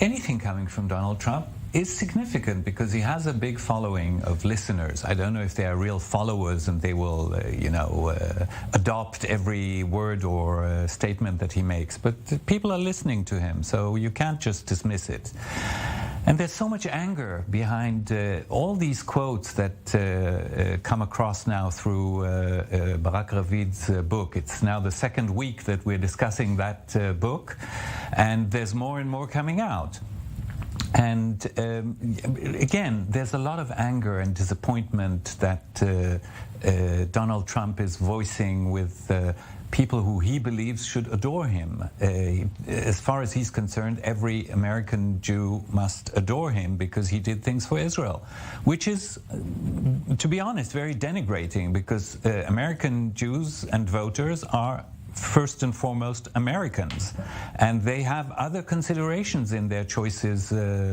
anything coming from Donald Trump is significant because he has a big following of listeners. I don't know if they are real followers and they will, adopt every word or statement that he makes, but people are listening to him, so you can't just dismiss it. And there's so much anger behind all these quotes that come across now through Barak Ravid's book. It's now the second week that we're discussing that book, and there's more and more coming out. And again, there's a lot of anger and disappointment that Donald Trump is voicing with people who he believes should adore him. As far as he's concerned, every American Jew must adore him because he did things for Israel, which is, to be honest, very denigrating, because American Jews and voters are first and foremost Americans, and they have other considerations in their choices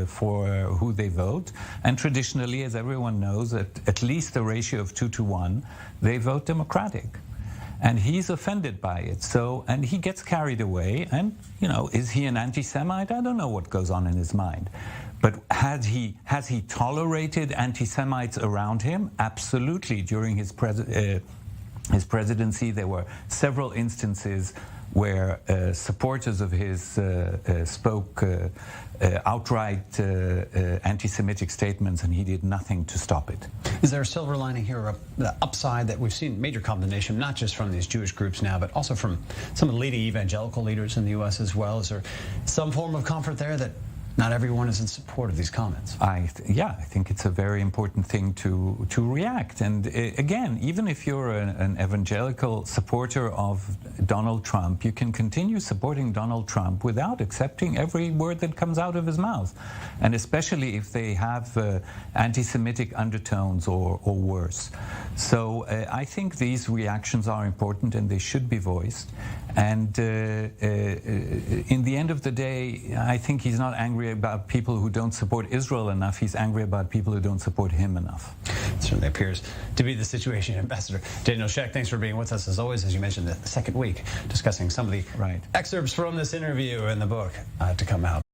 for who they vote. And traditionally, as everyone knows, at least a ratio of 2-to-1, they vote Democratic. And he's offended by it. So, and he gets carried away. And, is he an anti-Semite? I don't know what goes on in his mind. But has he tolerated anti-Semites around him? Absolutely. During his presidency, there were several instances where supporters of his spoke outright anti-Semitic statements, and he did nothing to stop it. Is there a silver lining here, the upside that we've seen major condemnation, not just from these Jewish groups now, but also from some of the leading evangelical leaders in the U.S. as well? Is there some form of comfort there that not everyone is in support of these comments? I think it's a very important thing to react. And again, even if you're an evangelical supporter of Donald Trump, you can continue supporting Donald Trump without accepting every word that comes out of his mouth, and especially if they have anti-Semitic undertones or worse. So I think these reactions are important and they should be voiced. And in the end of the day, I think he's not angry about people who don't support Israel enough. He's angry about people who don't support him enough. It certainly appears to be the situation. Ambassador Daniel Shek, thanks for being with us as always. As you mentioned, the second week discussing some of the excerpts from this interview and the book to come out.